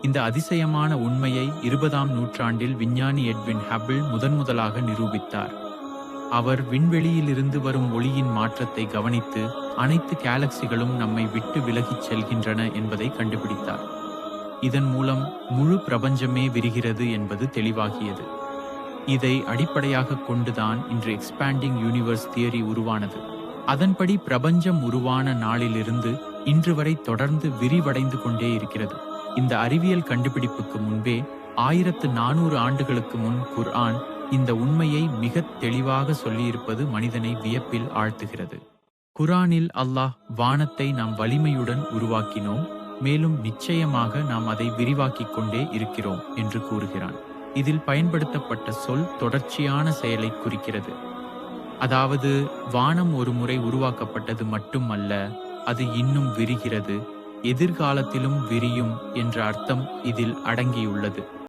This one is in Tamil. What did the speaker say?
இந்த அதிசயமான உண்மையை 20ஆம் நூற்றாண்டில் விஞ்ஞானி எட்வின் ஹபிள் முதன்முதலாக நிரூபித்தார். அவர் விண்வெளியிலிருந்து வரும் ஒளியின் மாற்றத்தை கவனித்து அனைத்து கேலக்சிகளும் நம்மை விட்டு விலகிச் செல்கின்றன என்பதை கண்டுபிடித்தார். இதன் மூலம் முழு பிரபஞ்சமே விரிகிறது என்பது தெளிவாகியது. இதை அடிப்படையாக கொண்டுதான் இன்று எக்ஸ்பேண்டிங் யூனிவர்ஸ் தியரி உருவானது. அதன்படி பிரபஞ்சம் உருவான நாளிலிருந்து இன்று வரை தொடர்ந்து விரிவடைந்து கொண்டே இருக்கிறது. இந்த அறிவியல் கண்டுபிடிப்புக்கு முன்பே 1400 ஆண்டுகளுக்கு முன் குர்ஆன் இந்த உண்மையை மிக தெளிவாக சொல்லியிருப்பது மனிதனை வியப்பில் ஆழ்த்துகிறது. குர்ஆனில் அல்லாஹ் வானத்தை நாம் வலிமையுடன் உருவாக்கினோம், மேலும் நிச்சயமாக நாம் அதை விரிவாக்கிக் கொண்டே இருக்கிறோம் என்று கூறுகிறான். இதில் பயன்படுத்தப்பட்ட சொல் தொடர்ச்சியான செயலை குறிக்கிறது. அதாவது வானம் ஒரு முறை உருவாக்கப்பட்டது மட்டுமல்ல, அது இன்னும் விரிகிறது, எதிர்காலத்திலும் விரியும் என்ற அர்த்தம் இதில் அடங்கியுள்ளது.